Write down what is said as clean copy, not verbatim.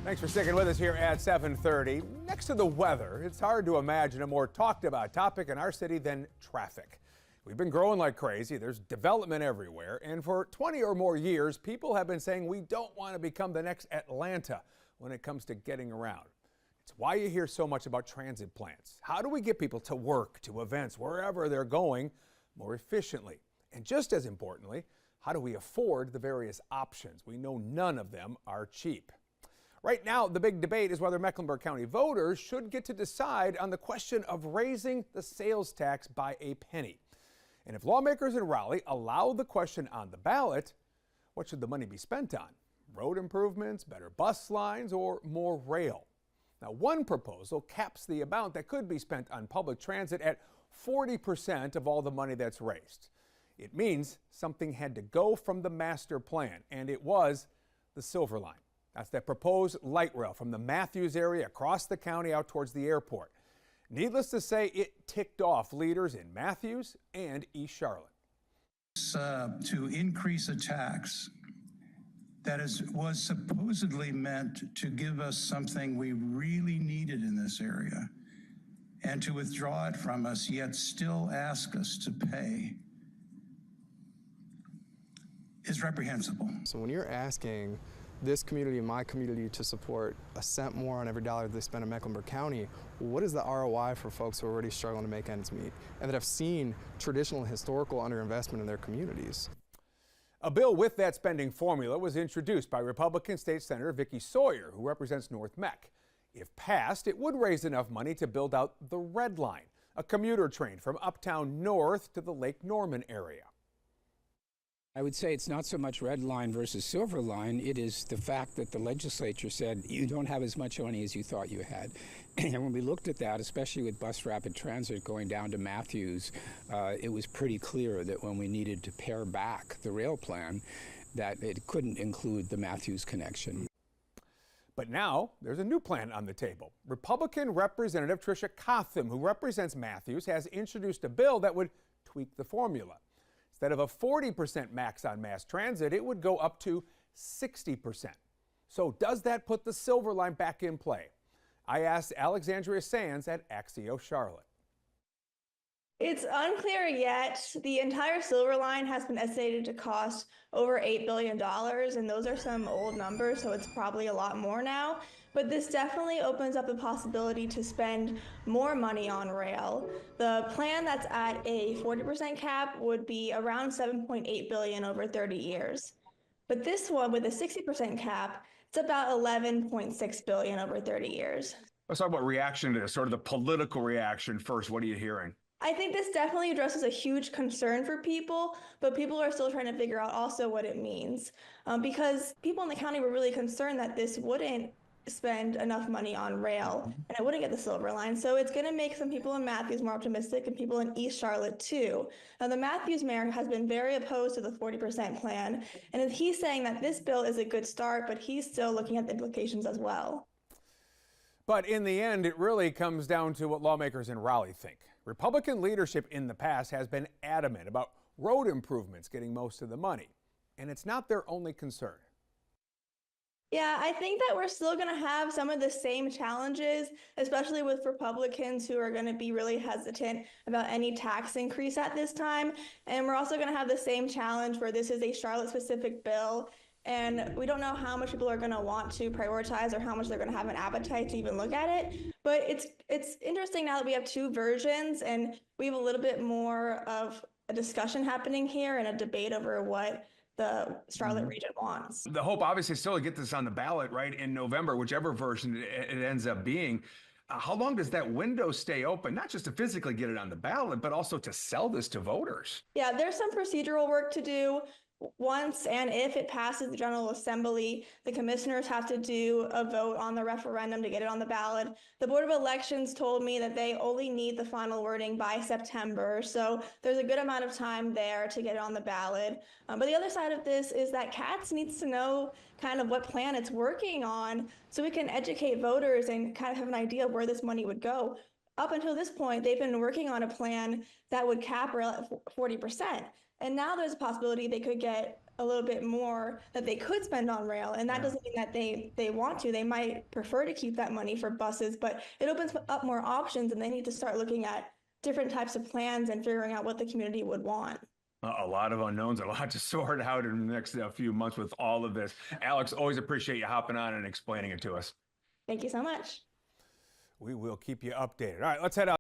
Thanks for sticking with us here at 7:30. Next to the weather, it's hard to imagine a more talked about topic in our city than traffic. We've been growing like crazy. There's development everywhere. And for 20 or more years, people have been saying we don't want to become the next Atlanta when it comes to getting around. It's why you hear so much about transit plans. How do we get people to work, to events, wherever they're going more efficiently? And just as importantly, how do we afford the various options? We know none of them are cheap. Right now, the big debate is whether Mecklenburg County voters should get to decide on the question of raising the sales tax by a penny. And if lawmakers in Raleigh allow the question on the ballot, what should the money be spent on? Road improvements, better bus lines, or more rail? Now, one proposal caps the amount that could be spent on public transit at 40% of all the money that's raised. It means something had to go from the master plan, and it was the Silver Line. That's that proposed light rail from the Matthews area across the county out towards the airport. Needless to say, it ticked off leaders in Matthews and East Charlotte. To increase a tax that was supposedly meant to give us something we really needed in this area, and to withdraw it from us, yet still ask us to pay, is reprehensible. So when you're asking this community and my community to support a cent more on every dollar they spend in Mecklenburg County, what is the ROI for folks who are already struggling to make ends meet and that have seen traditional and historical underinvestment in their communities? A bill with that spending formula was introduced by Republican State Senator Vicki Sawyer, who represents North Meck. If passed, it would raise enough money to build out the Red Line, a commuter train from uptown north to the Lake Norman area. I would say it's not so much Red Line versus Silver Line. It is the fact that the legislature said you don't have as much money as you thought you had. And when we looked at that, especially with bus rapid transit going down to Matthews, it was pretty clear that when we needed to pare back the rail plan, that it couldn't include the Matthews connection. But now there's a new plan on the table. Republican Representative Tricia Cotham, who represents Matthews, has introduced a bill that would tweak the formula. Instead of a 40% max on mass transit, it would go up to 60%. So does that put the Silver Line back in play? I asked Alexandria Sands at Axio Charlotte. It's unclear yet. The entire Silver Line has been estimated to cost over $8 billion, and those are some old numbers, so it's probably a lot more now. But this definitely opens up the possibility to spend more money on rail. The plan that's at a 40% cap would be around $7.8 billion over 30 years. But this one with a 60% cap, it's about $11.6 billion over 30 years. Let's talk about reaction to this, sort of the political reaction first. What are you hearing? I think this definitely addresses a huge concern for people, but people are still trying to figure out also what it means. Because people in the county were really concerned that this wouldn't spend enough money on rail and it wouldn't get the Silver Line. So it's going to make some people in Matthews more optimistic and people in East Charlotte too. Now, the Matthews mayor has been very opposed to the 40% plan, and he's saying that this bill is a good start, but he's still looking at the implications as well. But in the end, it really comes down to what lawmakers in Raleigh think. Republican leadership in the past has been adamant about road improvements getting most of the money, and it's not their only concern. Yeah, I think that we're still going to have some of the same challenges, especially with Republicans who are going to be really hesitant about any tax increase at this time. And we're also going to have the same challenge where this is a Charlotte-specific bill, and we don't know how much people are going to want to prioritize or how much they're going to have an appetite to even look at it. But it's interesting now that we have two versions and we have a little bit more of a discussion happening here and a debate over what the Charlotte region wants. The hope obviously is still to get this on the ballot, right, in November, whichever version it ends up being. How long does that window stay open, not just to physically get it on the ballot, but also to sell this to voters? Yeah, there's some procedural work to do. Once and if it passes the General Assembly, the commissioners have to do a vote on the referendum to get it on the ballot. The Board of Elections told me that they only need the final wording by September, so there's a good amount of time there to get it on the ballot. But the other side of this is that CATS needs to know kind of what plan it's working on so we can educate voters and kind of have an idea of where this money would go. Up until this point, they've been working on a plan that would cap rail at 40%. And now there's a possibility they could get a little bit more that they could spend on rail. And that doesn't mean that they want to. They might prefer to keep that money for buses, but it opens up more options, and they need to start looking at different types of plans and figuring out what the community would want. A lot of unknowns, a lot to sort out in the next few months with all of this. Alex, always appreciate you hopping on and explaining it to us. Thank you so much. We will keep you updated. All right, let's head out.